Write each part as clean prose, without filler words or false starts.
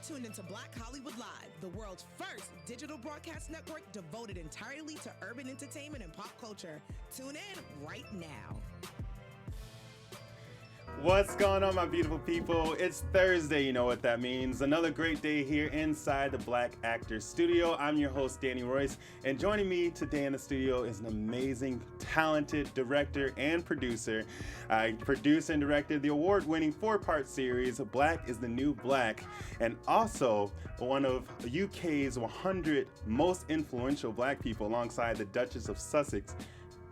tuned into Black Hollywood Live, the world's first digital broadcast network devoted entirely to urban entertainment and pop culture. Tune in right now. What's going on, my beautiful people? It's Thursday, you know what that means. Another great day here inside the Black Actors Studio. I'm your host, Danny Royce, and joining me today in the studio is an amazing, talented director and producer. I produced and directed the award-winning 4-part series, Black is the New Black, and also one of UK's 100 most influential Black people alongside the Duchess of Sussex,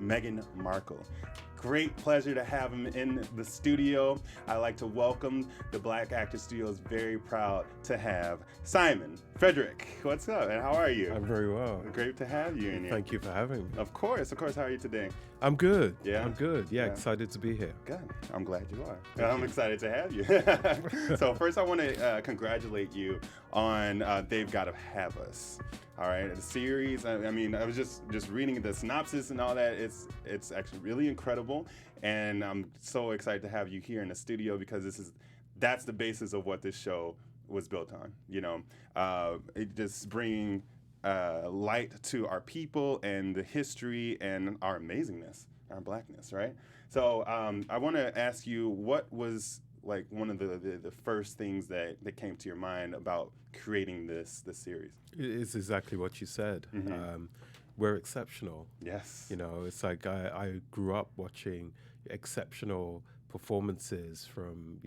Meghan Markle. Great pleasure to have him in the studio. I'd like to welcome the Black Actors Studio. Is very proud to have Simon Frederick. What's up, and how are you? I'm very well. Great to have you in here. Thank you for having me. Of course. How are you today? I'm good. Yeah? I'm good. Yeah, excited to be here. Good. I'm glad you are. I'm excited to have you. So first I want to congratulate you on They've Gotta Have Us. All right, the series. I mean, I was just reading the synopsis and all that. It's actually really incredible, and I'm so excited to have you here in the studio because that's the basis of what this show was built on. You know, it just bringing light to our people and the history and our amazingness, our Blackness, right? So I want to ask you, what was like one of the first things that came to your mind about creating this series? It's exactly what you said. Mm-hmm. We're exceptional. Yes. You know, it's like I grew up watching exceptional performances from,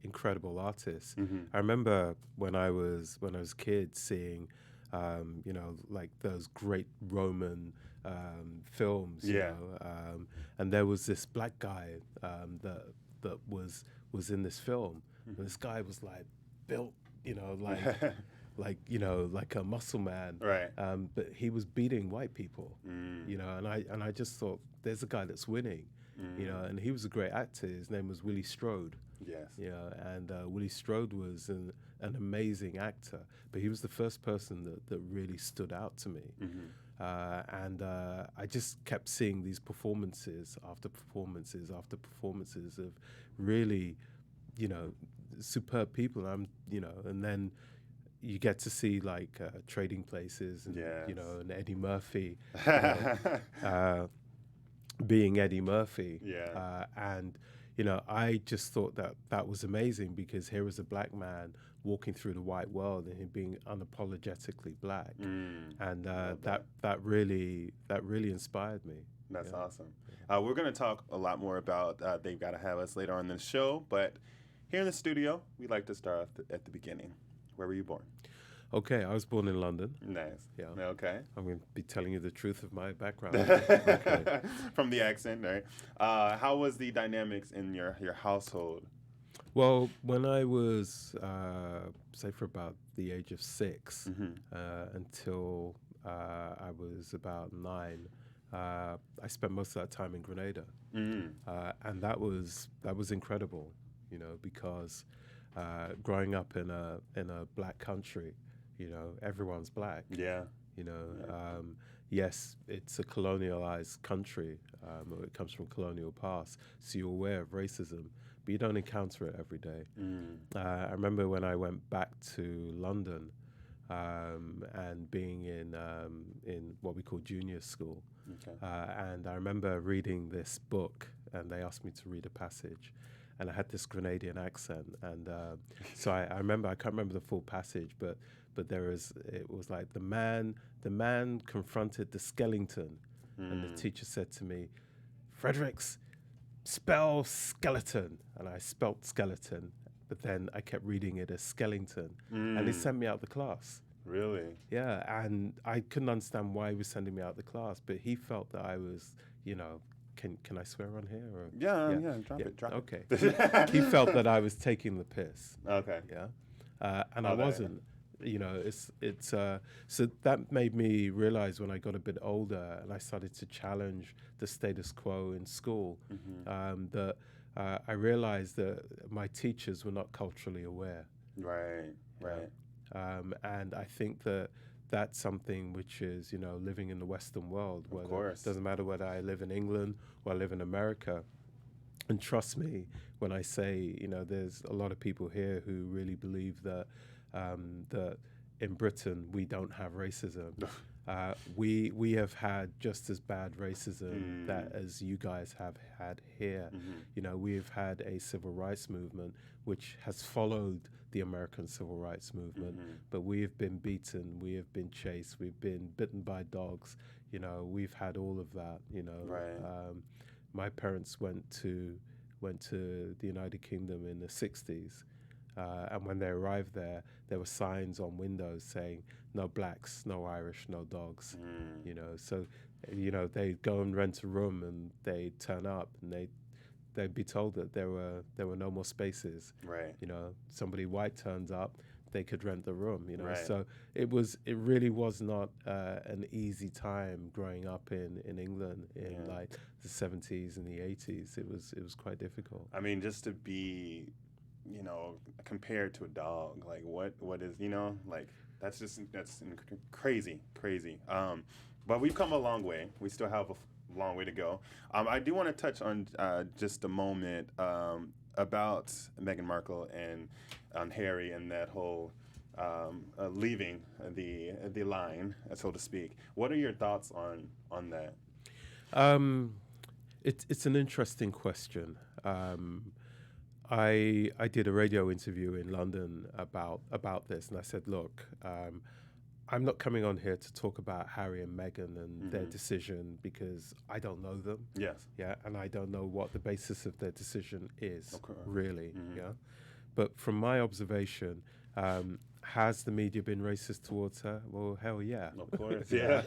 incredible artists. Mm-hmm. I remember when I was a kid seeing, like those great Roman films. Yeah. And there was this black guy that was in this film. Mm-hmm. And this guy was like built, like a muscle man. Right. But he was beating white people. Mm. And I just thought, there's a guy that's winning. Mm. And he was a great actor. His name was Willie Strode. Yes. And Willie Strode was an amazing actor, but he was the first person that really stood out to me. Mm-hmm. And I just kept seeing these performances after performances after performances of really, superb people. And then you get to see like Trading Places and, Yes. And Eddie Murphy, being Eddie Murphy. Yeah. And I just thought that was amazing because here was a black man walking through the white world and him being unapologetically black. And that really inspired me. That's awesome. We're going to talk a lot more about They've Gotta Have Us later on in the show, but here in the studio, we like to start off at the beginning. Where were you born? Okay, I was born in London. Nice. Yeah. Okay. I'm going to be telling you the truth of my background. Okay. From the accent, right? How was the dynamics in your household? Well, when I was, say, for about the age of 6 until I was about 9, I spent most of that time in Grenada, and that was incredible, because growing up in a black country, everyone's black. Yeah. Yes, it's a colonialized country. It comes from colonial past, so you're aware of racism, but you don't encounter it every day. I remember when I went back to London and being in what we call junior school, and I remember reading this book, and they asked me to read a passage. And I had this Grenadian accent, and so I remember, I can't remember the full passage, but it was like the man confronted the skeleton, and the teacher said to me, "Fredericks, spell skeleton," and I spelt skeleton, but then I kept reading it as skellington, and he sent me out the class. Really? Yeah, and I couldn't understand why he was sending me out the class, but he felt that I was, Can I swear on here? Or? Yeah, drop it. Okay. He felt that I was taking the piss. Okay. Yeah, and I wasn't. So that made me realize when I got a bit older and I started to challenge the status quo in school, that I realized that my teachers were not culturally aware. Right. And I think that's something which is, living in the Western world. Of course. It doesn't matter whether I live in England or I live in America. And trust me when I say, there's a lot of people here who really believe that that in Britain we don't have racism. We have had just as bad racism that as you guys have had here. We've had a civil rights movement which has followed the American civil rights movement, but we have been beaten, we have been chased, we've been bitten by dogs. We've had all of that. Right. My parents went to the United Kingdom in the 60s. And when they arrived there were signs on windows saying, no blacks, no Irish, no dogs. So, they'd go and rent a room and they'd turn up and they'd be told that there were no more spaces. Right. Somebody white turns up, they could rent the room, Right. So it really was not an easy time growing up in England in like the 70s and the 80s. It was quite difficult. I mean, just to be, compared to a dog, like what is, like that's crazy. But we've come a long way. We still have a long way to go. I do want to touch on just a moment about Meghan Markle and on Harry and that whole leaving the line, so to speak. What are your thoughts on that? It's an interesting question. I did a radio interview in London about this, and I said, look, I'm not coming on here to talk about Harry and Meghan and their decision because I don't know them. Yes. Yeah, and I don't know what the basis of their decision is, Okay. really. Yeah. But from my observation, has the media been racist towards her? Well, hell yeah. Of course, yeah.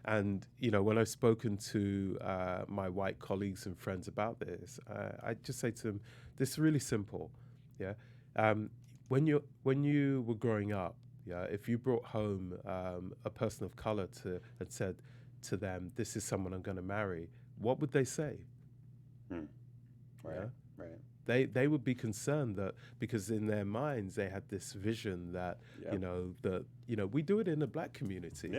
And when I've spoken to my white colleagues and friends about this, I just say to them, this is really simple. Yeah. When you were growing up, if you brought home a person of color and said to them, this is someone I'm going to marry, what would they say? Right. Yeah? Right. They would be concerned that because in their minds they had this vision that we do it in the black community.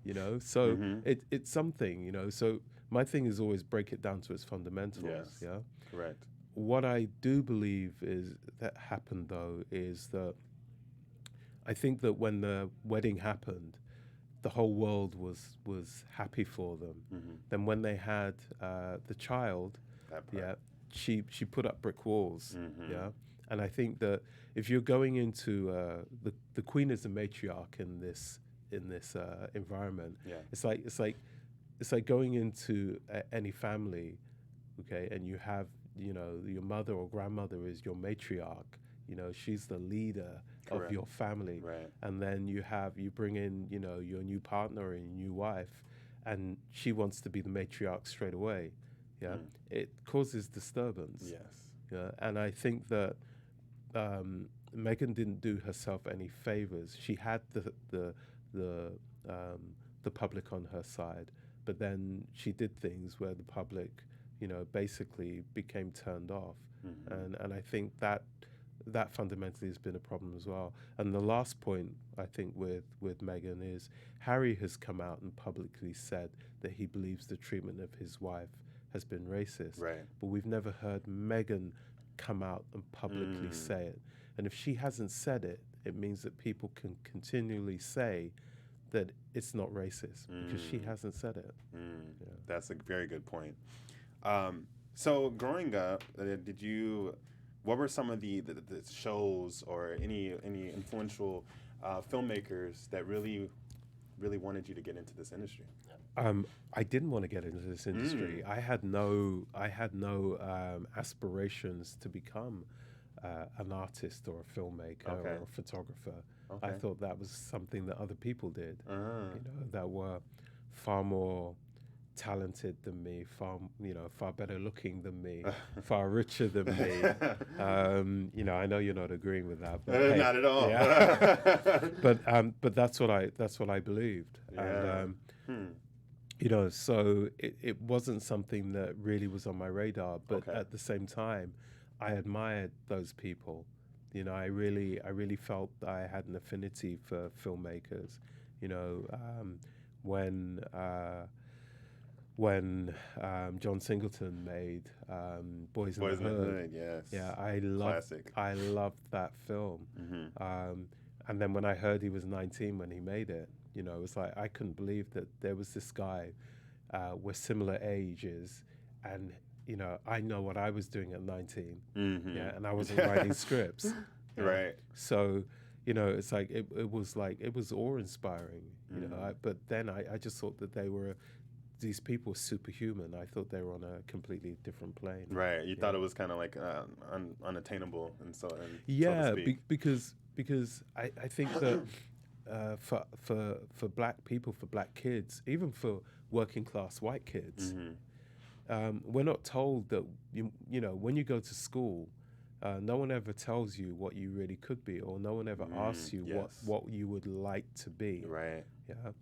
Yeah. So it's something. So my thing is always break it down to its fundamentals. Yes. Yeah. Correct. What I do believe is that happened though is that I think that when the wedding happened, the whole world was happy for them. Then when they had the child, she put up brick walls. Yeah, and I think that if you're going into the Queen is a matriarch in this environment, it's like going into any family, okay, and you have your mother or grandmother is your matriarch. She's the leader Correct. of your family, right. And then you bring in your new partner and your new wife, and she wants to be the matriarch straight away. Yeah, it causes disturbance. Yes. Yeah, and I think that Meghan didn't do herself any favors. She had the public on her side, but then she did things where the public, basically became turned off, and I think that fundamentally has been a problem as well. And the last point I think with Meghan is Harry has come out and publicly said that he believes the treatment of his wife has been racist. Right. But we've never heard Meghan come out and publicly say it. And if she hasn't said it, it means that people can continually say that it's not racist because she hasn't said it. Yeah. That's a very good point. So growing up, what were some of the shows or any influential filmmakers that really wanted you to get into this industry? I didn't want to get into this industry. I had no aspirations to become an artist or a filmmaker or a photographer. I thought that was something that other people did, that were far more talented than me, far better looking than me, far richer than me. I know you're not agreeing with that, but hey, not at all. Yeah. but that's what I believed. Yeah. And so it wasn't something that really was on my radar, but at the same time, I admired those people. I really felt I had an affinity when John Singleton made Boys in the Hood. Yes. Yeah, Classic. I loved that film. And then when I heard he was 19 when he made it, you know, it was like I couldn't believe that there was this guy, we're similar ages, and you know, I know what I was doing at 19, yeah, and I wasn't writing scripts, Right. So, you know, it's like it was awe-inspiring, you know. But then I just thought that these people were superhuman. I thought they were on a completely different plane. Right. You thought it was kind of like unattainable, and so Yeah, so to speak. because I think that for black people, for black kids, even for working class white kids, we're not told that you know, when you go to school, no one ever tells you what you really could be, or no one ever asks you what you would like to be. Right. Yeah.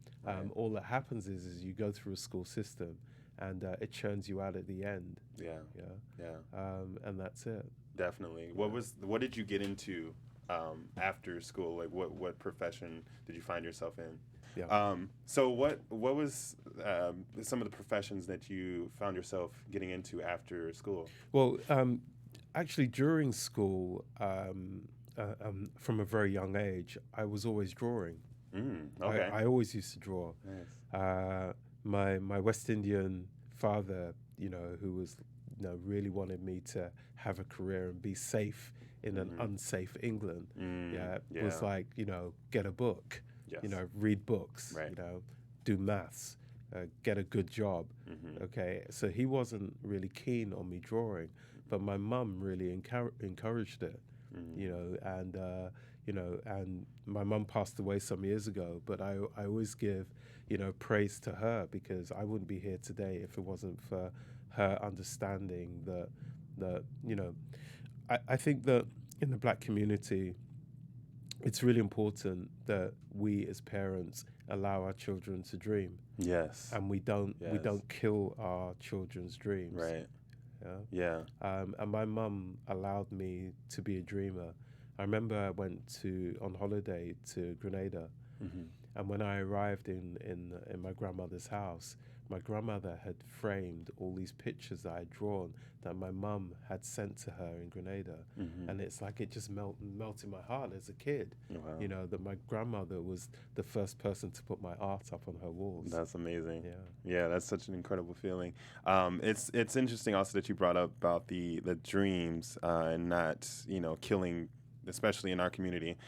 All that happens is you go through a school system, and it churns you out at the end. Yeah. Yeah. And that's it. Definitely. What did you get into after school? Like what profession did you find yourself in? Yeah. So what was some of the professions that you found yourself getting into after school? Well, actually, during school, from a very young age, I was always drawing. Okay. I always used to draw. Nice. My West Indian father, you know, who was, you know, really wanted me to have a career and be safe in an unsafe England. Was like, you know, get a book, you know, read books, you know, do maths, get a good job. Okay, so he wasn't really keen on me drawing, but my mum really encouraged it, you know, and you know, and my mum passed away some years ago, but I always give, you know, praise to her, because I wouldn't be here today if it wasn't for her understanding that you know, I think that in the black community, it's really important that we as parents allow our children to dream. Yes. And we don't kill our children's dreams. Right. Yeah. And my mum allowed me to be a dreamer. I remember I went on holiday to Grenada, and when I arrived in my grandmother's house, my grandmother had framed all these pictures that I'd drawn that my mum had sent to her in Grenada. And it's like it just melted my heart as a kid, you know, that my grandmother was the first person to put my art up on her walls. That's amazing. Yeah, that's such an incredible feeling. It's interesting also that you brought up about the dreams and not, you know, killing, especially in our community.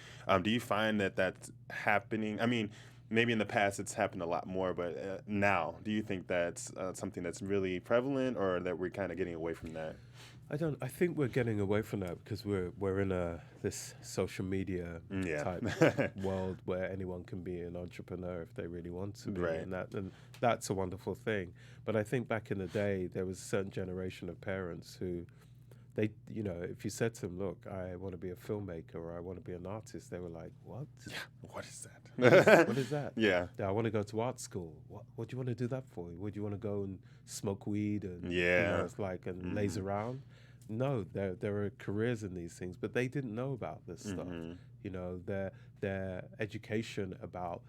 Do you find that that's happening? I mean, maybe in the past it's happened a lot more, but now, do you think that's something that's really prevalent, or that we're kind of getting away from that? I think we're getting away from that because we're in this social media type world where anyone can be an entrepreneur if they really want to be, and that's a wonderful thing. But I think back in the day there was a certain generation of parents who, they, you know, if you said to them, look, I want to be a filmmaker or I want to be an artist, they were like, what? What is that? What is that? Yeah, I want to go to art school. What do you want to do that for? Would you want to go and smoke weed and you know, it's like, and laze around? No, there are careers in these things, but they didn't know about this stuff. You know, their education about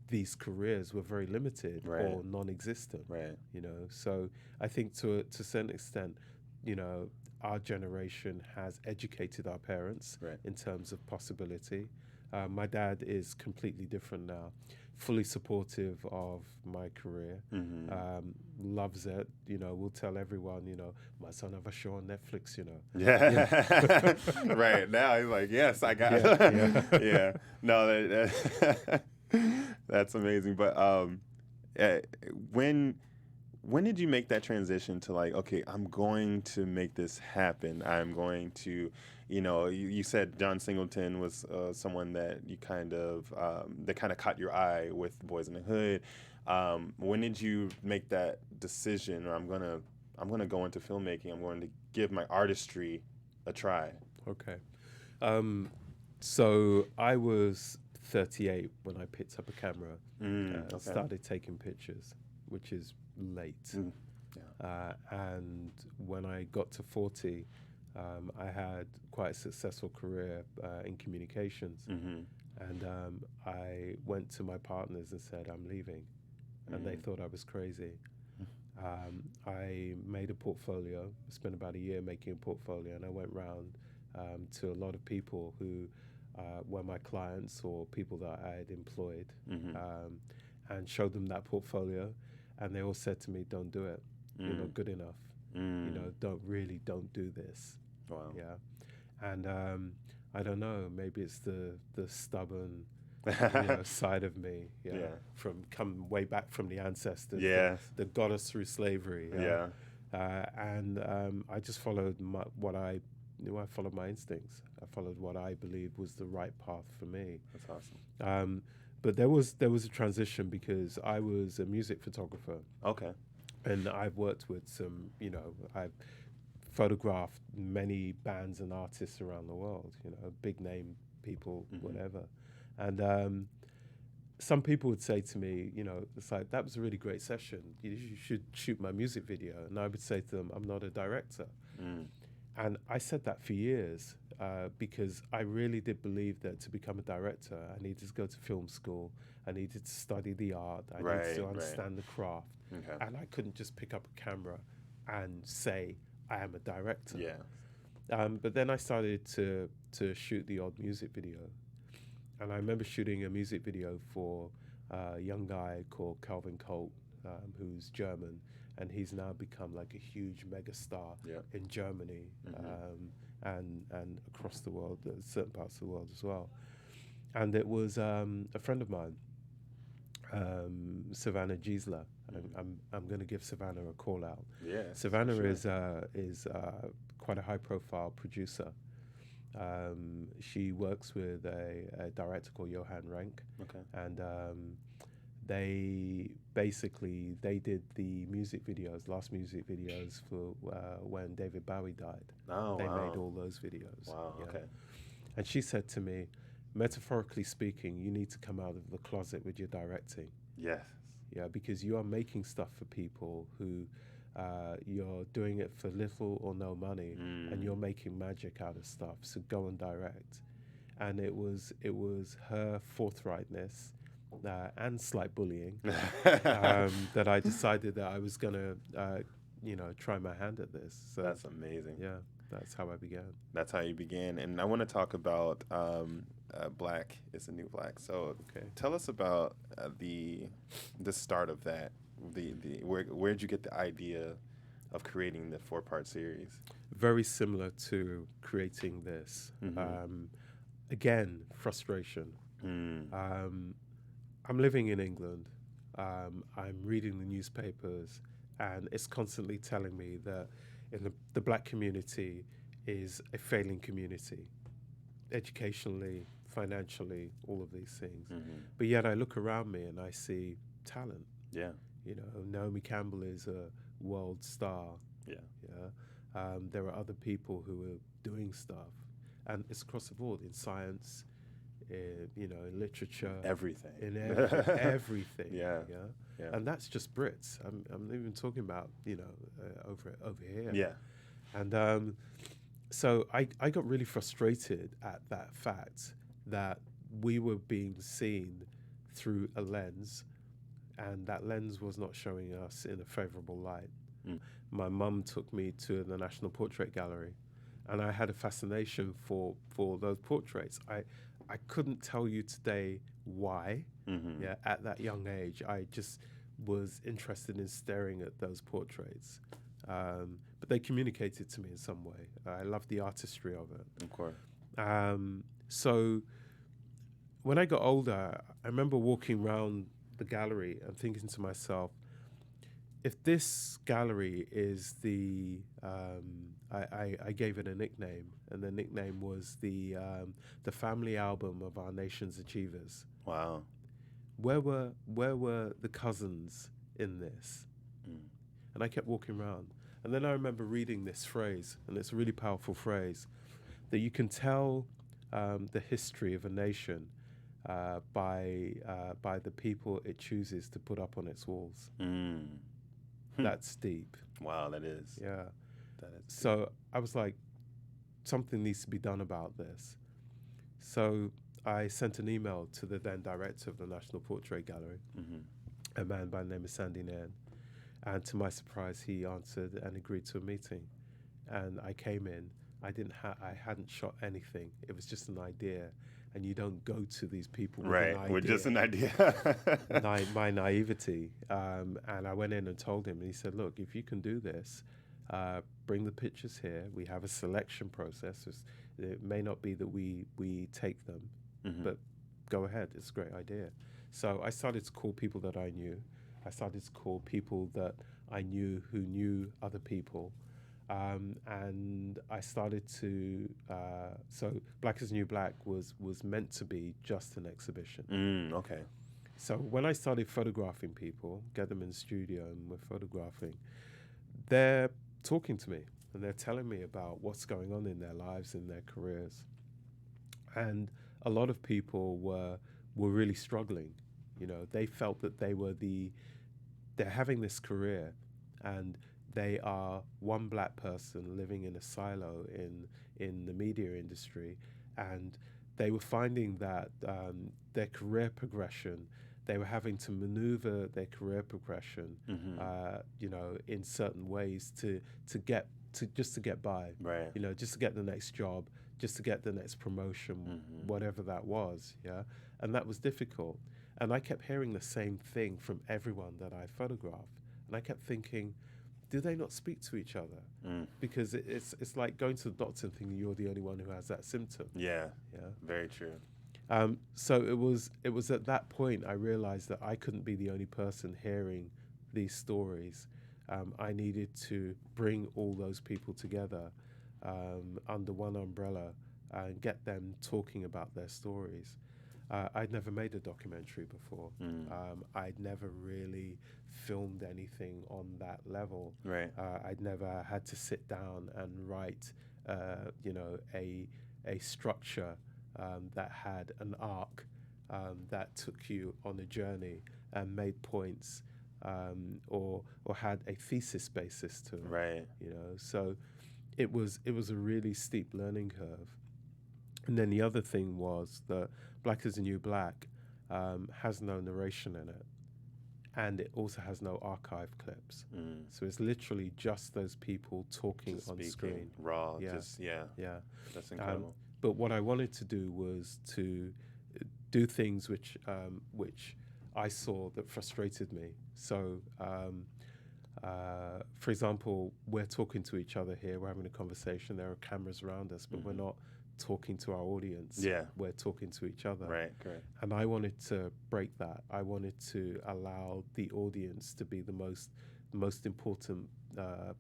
these careers were very limited or non-existent. You know, so I think to a certain extent, you know, our generation has educated our parents in terms of possibility. My dad is completely different now, fully supportive of my career, loves it, you know, will tell everyone, you know, my son have a show on Netflix, you know. Yeah. Right, now he's like, yes, I got it. Yeah. No, that's amazing. But when did you make that transition to like, okay, I'm going to make this happen? I'm going to, you know, you said John Singleton was someone that you kind of caught your eye with Boys in the Hood. When did you make that decision, or I'm gonna go into filmmaking, I'm going to give my artistry a try? Okay. So I was 38 when I picked up a camera, started taking pictures, which is late. And when I got to 40, I had quite a successful career in communications. And I went to my partners and said, I'm leaving. And they thought I was crazy. I made a portfolio, spent about a year making a portfolio, and I went round to a lot of people who were my clients or people that I had employed, and showed them that portfolio, and they all said to me, "Don't do it. You're not good enough. Don't do this." Wow. Yeah, and I don't know. Maybe it's the stubborn side of me, from come way back from the ancestors, that got us through slavery. And I just followed I followed my instincts. I followed what I believed was the right path for me. That's awesome. But there was a transition because I was a music photographer. Okay. And I've worked with some, I've photographed many bands and artists around the world, big name people, whatever. And some people would say to me, it's like, that was a really great session. You should shoot my music video. And I would say to them, I'm not a director. And I said that for years because I really did believe that to become a director, I needed to go to film school. I needed to study the art. I needed to understand the craft. Okay. And I couldn't just pick up a camera and say, I am a director. Yeah. But then I started to shoot the odd music video. And I remember shooting a music video for a young guy called Calvin Colt, who's German, and he's now become like a huge mega star in Germany and across the world, certain parts of the world as well. And it was a friend of mine, Savannah Giesler. I'm going to give Savannah a call out. Yeah, Savannah is quite a high-profile producer. She works with a director called Johan Renck. Okay. And they did the last music videos for when David Bowie died. Oh, they wow. made all those videos. Wow, okay. And she said to me, metaphorically speaking, you need to come out of the closet with your directing. Yes. Yeah, because you are making stuff for people who you're doing it for little or no money, and you're making magic out of stuff. So go and direct. And it was her forthrightness and slight bullying that I decided that I was gonna try my hand at this. So that's amazing. Yeah, that's how I began. That's how you began, and I want to talk about Black is the New Black. So tell us about the start of that. Where'd you get the idea of creating the 4-part series? Very similar to creating this. Again, frustration. I'm living in England. I'm reading the newspapers, and it's constantly telling me that the Black community is a failing community, educationally, financially, all of these things. But yet I look around me and I see talent. Yeah. Naomi Campbell is a world star. Yeah. Yeah. There are other people who are doing stuff, and it's across the board in science, in literature, everything, in everything. Yeah. And that's just Brits. I'm not even talking about over here. Yeah. And so I got really frustrated at that fact that we were being seen through a lens, and that lens was not showing us in a favorable light. My mum took me to the National Portrait Gallery, and I had a fascination for those portraits. I couldn't tell you today why. At that young age, I just was interested in staring at those portraits. But they communicated to me in some way. I love the artistry of it. Of course. So when I got older, I remember walking around the gallery and thinking to myself, if this gallery is I gave it a nickname, and the nickname was the family album of our nation's achievers. Wow. Where were the cousins in this? And I kept walking around. And then I remember reading this phrase, and it's a really powerful phrase, that you can tell the history of a nation by the people it chooses to put up on its walls. That's deep. Wow, that is. Yeah. That is deep. So I was like, something needs to be done about this. So I sent an email to the then director of the National Portrait Gallery, a man by the name of Sandy Nairn. And to my surprise, he answered and agreed to a meeting. And I came in. I hadn't shot anything. It was just an idea. And you don't go to these people with an idea. With just an idea. My naivety. And I went in and told him, and he said, look, if you can do this, bring the pictures here. We have a selection process. It may not be that we take them, but go ahead. It's a great idea. So I started to call people that I knew. I started to call people that I knew who knew other people. And I started to, so Black is New Black was meant to be just an exhibition. Okay. So when I started photographing people, get them in the studio and we're photographing, they're talking to me and they're telling me about what's going on in their lives, in their careers. And a lot of people were really struggling. You know, they felt that they're having this career and they are one black person living in a silo in the media industry, and they were finding that their career progression, they were having to maneuver their career progression, you know, in certain ways to get by, right? You know, just to get the next job, just to get the next promotion, whatever that was, yeah. And that was difficult. And I kept hearing the same thing from everyone that I photographed, and I kept thinking, do they not speak to each other? Because it's like going to the doctor and thinking you're the only one who has that symptom. Yeah. Very true. So it was at that point I realized that I couldn't be the only person hearing these stories. I needed to bring all those people together under one umbrella and get them talking about their stories. I'd never made a documentary before. I'd never really filmed anything on that level. Right. I'd never had to sit down and write, you know, a structure that had an arc that took you on a journey and made points, or had a thesis basis to it. Right. You know, so it was a really steep learning curve. And then the other thing was that Black is the New Black has no narration in it, and it also has no archive clips. So it's literally just those people talking just on speaking, screen. Raw, Yeah. Yeah. That's incredible. But what I wanted to do was to do things which I saw that frustrated me. So, for example, we're talking to each other here, we're having a conversation, there are cameras around us, but we're not talking to our audience. Yeah. We're talking to each other. Right, correct. And I wanted to break that. I wanted to allow the audience to be the most important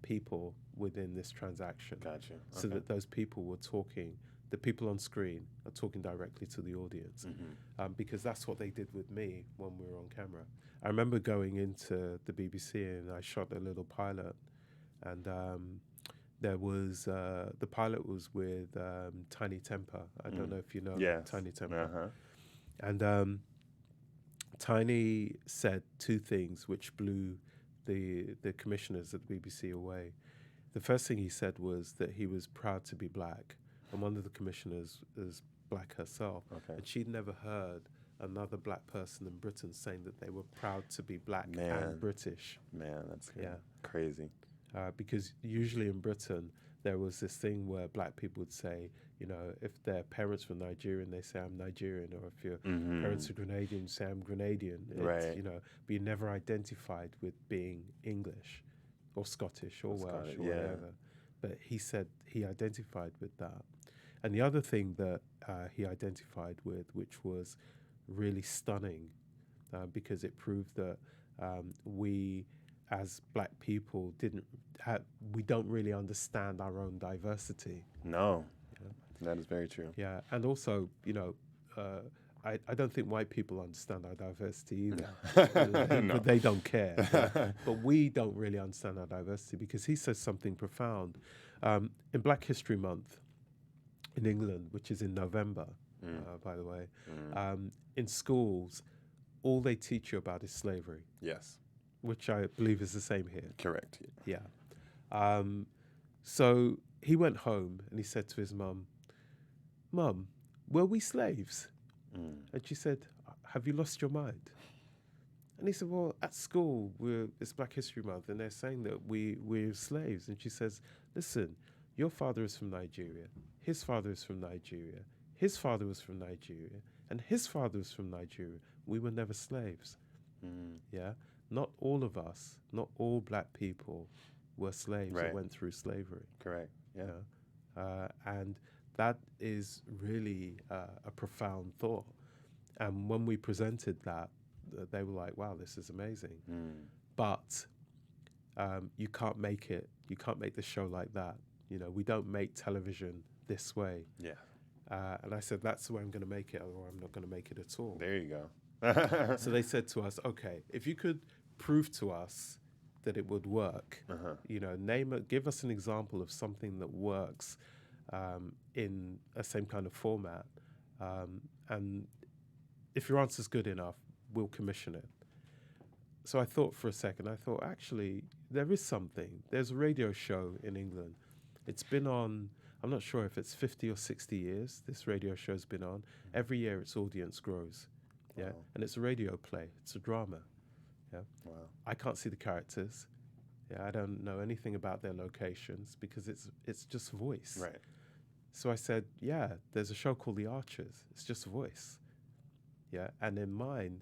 people within this transaction. Gotcha. So that those people were talking, the people on screen are talking directly to the audience, because that's what they did with me when we were on camera. I remember going into the BBC and I shot a little pilot, and there was the pilot was with Tiny Temper. I don't know if you know Tiny Temper. And Tiny said two things which blew the commissioners at the BBC away. The first thing he said was that he was proud to be black, and one of the commissioners is black herself, and she'd never heard another black person in Britain saying that they were proud to be black and British. Man, that's crazy. Because usually in Britain, there was this thing where black people would say, you know, if their parents were Nigerian, they say, I'm Nigerian, or if your parents are Grenadian, say, I'm Grenadian. It's, you know, but you never identified with being English or Scottish or Welsh or whatever. But he said he identified with that. And the other thing that he identified with, which was really stunning, because it proved that we, as black people, we don't really understand our own diversity. No, that is very true. Yeah, and also, you know, I don't think white people understand our diversity either. But they don't care. But we don't really understand our diversity, because he says something profound. In Black History Month in England, which is in November, by the way, in schools, all they teach you about is slavery. Yes. Which I believe is the same here. Correct. Yeah. So he went home and he said to his mum, Mum, were we slaves? And she said, have you lost your mind? And he said, well, at school, it's Black History Month, and they're saying that we're slaves. And she says, listen, your father is from Nigeria. His father is from Nigeria. His father was from Nigeria. And his father was from Nigeria. We were never slaves. Yeah? Not all of us, not all Black people were slaves or went through slavery. Correct. Yeah. You know? And that is really a profound thought. And when we presented that, they were like, wow, this is amazing. But you can't make it. You can't make the show like that. You know, we don't make television this way. Yeah. And I said, that's the way I'm going to make it, or I'm not going to make it at all. There you go. So they said to us, okay, if you could prove to us that it would work, you know, give us an example of something that works in a same kind of format. And if your answer's good enough, we'll commission it. So I thought for a second, actually, there is something. There's a radio show in England. It's been on, I'm not sure if it's 50 or 60 years, this radio show's been on. Every year its audience grows. Yeah. Wow. And it's a radio play. It's a drama. Yeah. Wow. I can't see the characters. Yeah. I don't know anything about their locations because it's just voice. Right. So I said, yeah, there's a show called The Archers. It's just voice. Yeah. And in mine,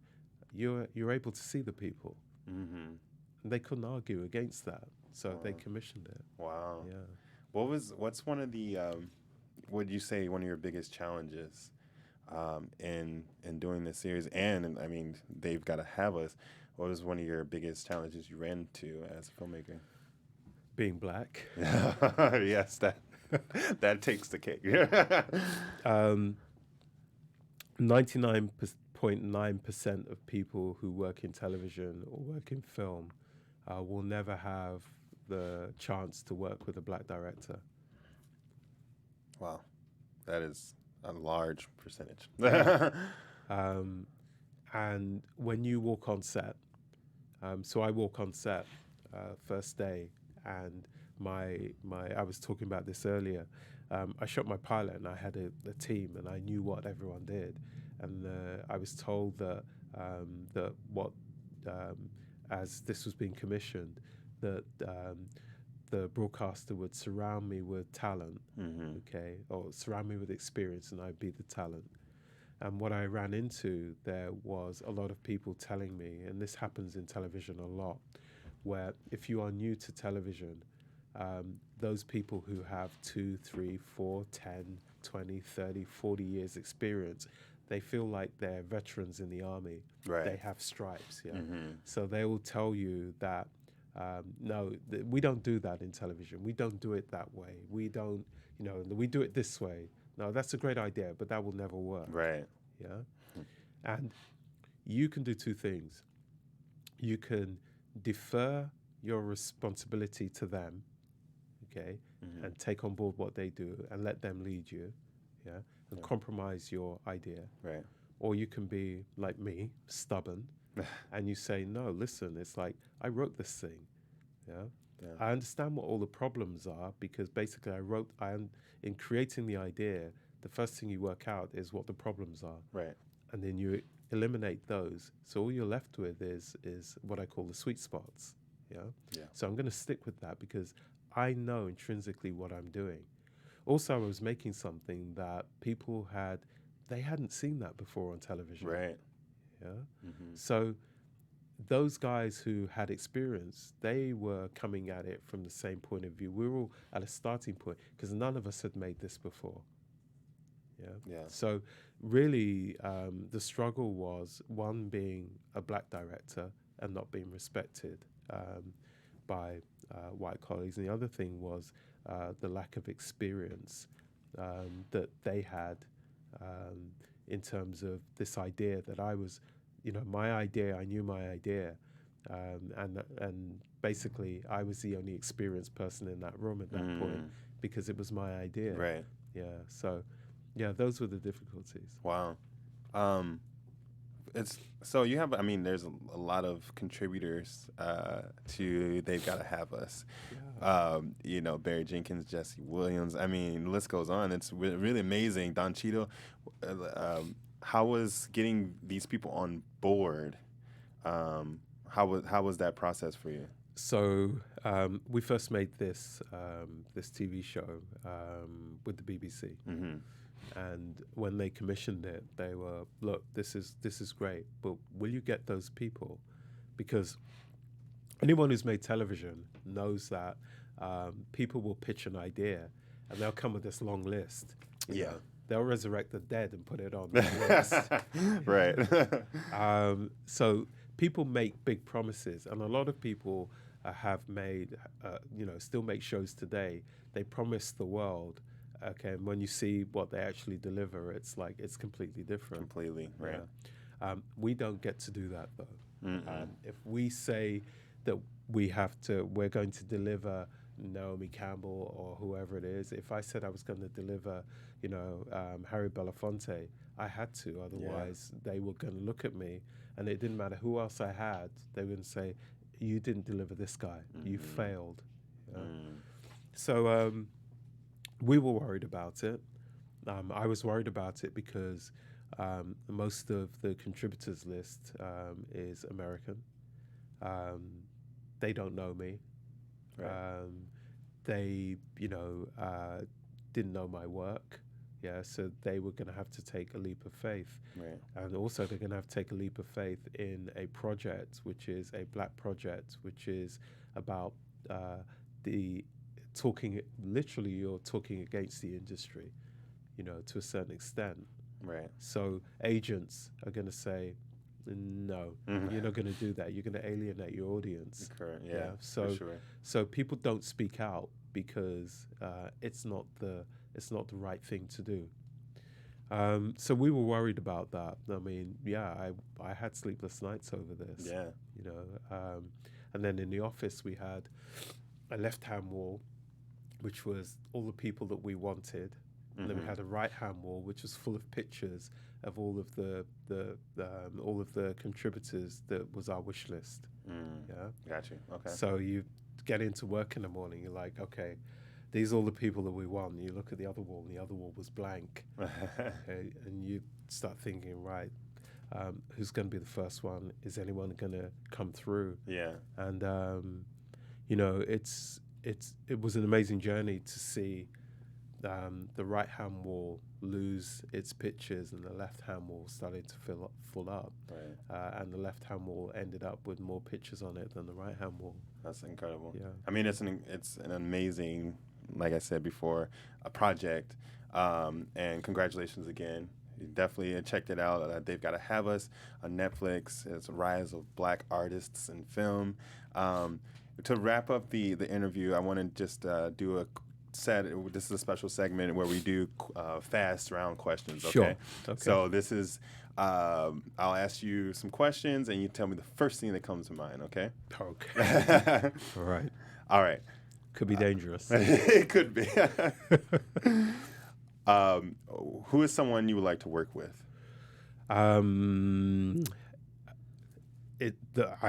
you're able to see the people. And they couldn't argue against that. So they commissioned it. Wow. Yeah. What's one of the would you say one of your biggest challenges in doing this series? And I mean, they've got to have us. What was one of your biggest challenges you ran into as a filmmaker? Being Black. Yes, that takes the cake. 99.9% of people who work in television or work in film will never have the chance to work with a Black director. Wow, that is a large percentage. And when you walk on set, so I walk on set first day, and I was talking about this earlier. I shot my pilot, and I had a team, and I knew what everyone did, and I was told that as this was being commissioned, that the broadcaster would surround me with talent, okay, or surround me with experience, and I'd be the talent. And what I ran into there was a lot of people telling me, and this happens in television a lot, where if you are new to television, those people who have 2, 3, 4, 10, 20, 30, 40 years experience, they feel like they're veterans in the army. Right. They have stripes, yeah. So they will tell you that, no, we don't do that in television. We don't do it that way. We don't, we do it this way. No, that's a great idea, but that will never work. Right. Yeah. And you can do two things. You can defer your responsibility to them, okay, and take on board what they do and let them lead you, yeah, and compromise your idea. Right. Or you can be like me, stubborn, and you say, no, listen, it's like, I wrote this thing, yeah? I understand what all the problems are, because basically in creating the idea, the first thing you work out is what the problems are. Right. And then you eliminate those. So all you're left with is what I call the sweet spots, yeah? So I'm going to stick with that because I know intrinsically what I'm doing. Also, I was making something that people they hadn't seen that before on television. Right. Yeah. So those guys who had experience, they were coming at it from the same point of view. We were all at a starting point because none of us had made this before. Yeah. So really, the struggle was one being a Black director and not being respected by white colleagues, and the other thing was the lack of experience that they had in terms of this idea that I was, my idea. I knew my idea, and basically I was the only experienced person in that room at that point because it was my idea. Right. Yeah. So. Yeah, those were the difficulties. Wow. So you have, there's a lot of contributors to They've Gotta Have Us. Yeah. Barry Jenkins, Jesse Williams. The list goes on. It's really amazing. Don Cheadle. How was getting these people on board How was that process for you? So we first made this TV show with the BBC, and when they commissioned it, they were, look, this is great, but will you get those people? Because anyone who's made television knows that people will pitch an idea, and they'll come with this long list. You know? They'll resurrect the dead and put it on the list. Right. So people make big promises, and a lot of people have made, still make shows today. They promise the world, okay, and when you see what they actually deliver, it's like it's completely different. Completely, right. Yeah. We don't get to do that, though. If we say that we're going to deliver Naomi Campbell or whoever it is, if I said I was going to deliver, Harry Belafonte, I had to. Otherwise, they were going to look at me, and it didn't matter who else I had. They were going to say, you didn't deliver this guy. You failed. So we were worried about it. I was worried about it because most of the contributors list is American. They don't know me. Right. They, didn't know my work. Yeah, so they were going to have to take a leap of faith. Right. And also they're going to have to take a leap of faith in a project, which is a black project, which is about literally you're talking against the industry, to a certain extent. Right. So agents are going to say, no, you're not going to do that. You're going to alienate your audience. Correct. Yeah. So, for sure. So people don't speak out because it's not the right thing to do. So we were worried about that. I mean, I had sleepless nights over this. Yeah. And then in the office we had a left-hand wall, which was all the people that we wanted. And then we had a right-hand wall, which was full of pictures of all of the contributors that was our wish list. Yeah, gotcha. Okay. So you get into work in the morning, you're like, okay, these are all the people that we want. You look at the other wall, and the other wall was blank. Okay, and you start thinking, right, who's going to be the first one? Is anyone going to come through? Yeah. And it was an amazing journey to see. The right-hand wall lose its pictures, and the left-hand wall started to fill up. Right. And the left-hand wall ended up with more pictures on it than the right-hand wall. That's incredible. Yeah. I mean, it's an amazing, like I said before, a project. And congratulations again. You definitely checked it out. They've Got to Have Us on Netflix. It's a rise of black artists in film. To wrap up the interview, I want to just do this is a special segment where we do fast round questions. Okay? Sure. Okay. So this is I'll ask you some questions and you tell me the first thing that comes to mind. Okay. Okay. All right. All right. Could be dangerous. It could be. Who is someone you would like to work with? I'm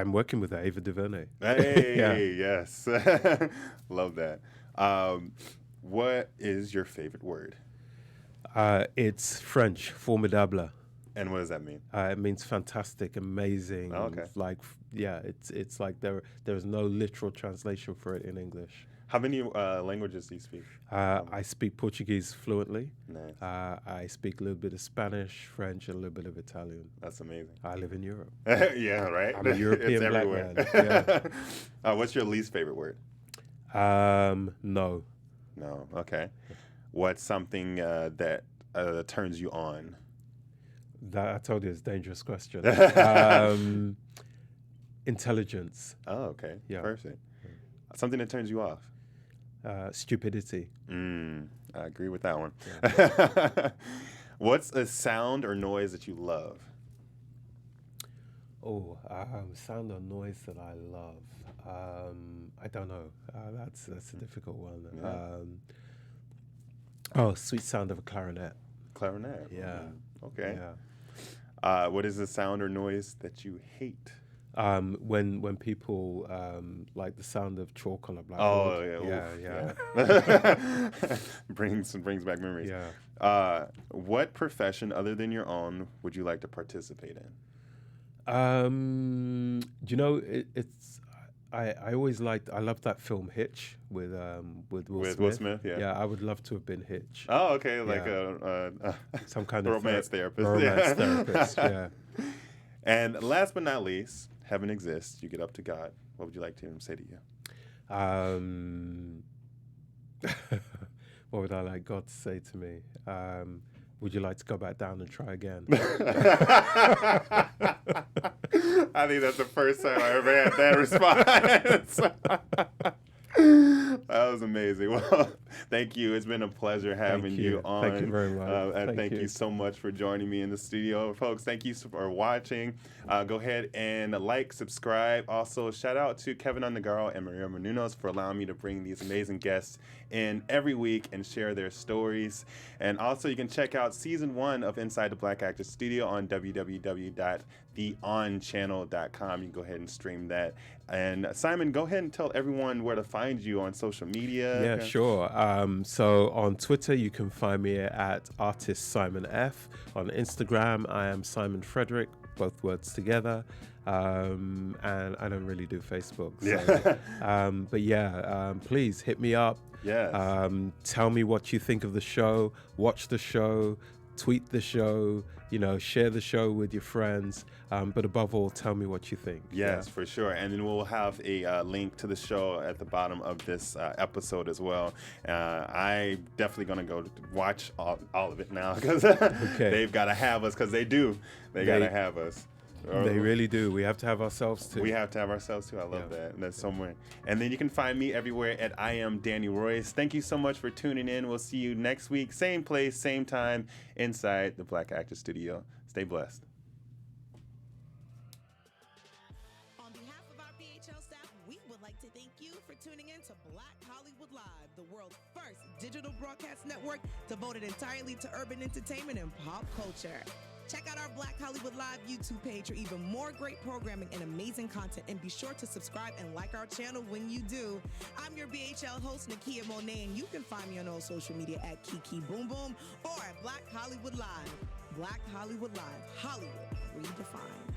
working with Ava DuVernay. Hey, yes. Love that. What is your favorite word? It's French, formidable. And what does that mean? It means fantastic, amazing. Oh, okay. It's like there's no literal translation for it in English. How many languages do you speak? I speak Portuguese fluently. Nice. I speak a little bit of Spanish, French, and a little bit of Italian. That's amazing. I live in Europe. Yeah, right? I'm a European black man. Yeah. What's your least favorite word? No. No, okay. What's something that turns you on? That I told you, it's a dangerous question. Intelligence. Oh, okay. Yeah. Perfect. Something that turns you off? Stupidity. I agree with that one. Yeah. What's a sound or noise that you love? Oh, sound or noise that I love. I don't know. That's a difficult one. Yeah. Sweet sound of a clarinet. Clarinet. Yeah. Okay. Yeah. What is the sound or noise that you hate? When people like the sound of chalk on a blackboard. Oh yeah. brings back memories. Yeah. What profession other than your own would you like to participate in? You know, I always I loved that film Hitch with Will Smith. Will Smith, yeah. Yeah, I would love to have been Hitch. Oh, okay, like Yeah. Some kind of romance therapist. Romance therapist, yeah. And last but not least, heaven exists. You get up to God. What would you like to hear him say to you? What would I like God to say to me? Would you like to go back down and try again? I think that's the first time I ever had that response. That was amazing. Well, thank you. It's been a pleasure having you on. Thank you very much. And thank you so much for joining me in the studio. Folks, thank you for watching. Go ahead and like, subscribe. Also, shout out to Keven Undergaro and Maria Menounos for allowing me to bring these amazing guests in every week and share their stories. And also, you can check out Season 1 of Inside the Black Actors Studio on www.theonchannel.com. You can go ahead and stream that. And Simon, go ahead and tell everyone where to find you on social media. Yeah, sure. So on Twitter, you can find me at Artist Simon F. On Instagram, I am Simon Frederick, both words together. And I don't really do Facebook. So, but yeah, please hit me up. Yes. Tell me what you think of the show. Watch the show. Tweet the show. Share the show with your friends. But above all, tell me what you think. Yes, for sure. And then we'll have a link to the show at the bottom of this episode as well. I'm definitely going to go watch all of it now because they've got to have us, because they do. They got to have us. They really do. We have to have ourselves too. We have to have ourselves too. I love that. That's somewhere. And then you can find me everywhere at I am Danny Royce. Thank you so much for tuning in. We'll see you next week. Same place, same time, inside the Black Actor Studio. Stay blessed. On behalf of our BHL staff, we would like to thank you for tuning in to Black Hollywood Live, the world's first digital broadcast network devoted entirely to urban entertainment and pop culture. Check out our Black Hollywood Live YouTube page for even more great programming and amazing content. And be sure to subscribe and like our channel when you do. I'm your BHL host, Nakia Monet, and you can find me on all social media at Kiki Boom Boom or at Black Hollywood Live. Black Hollywood Live. Hollywood redefined.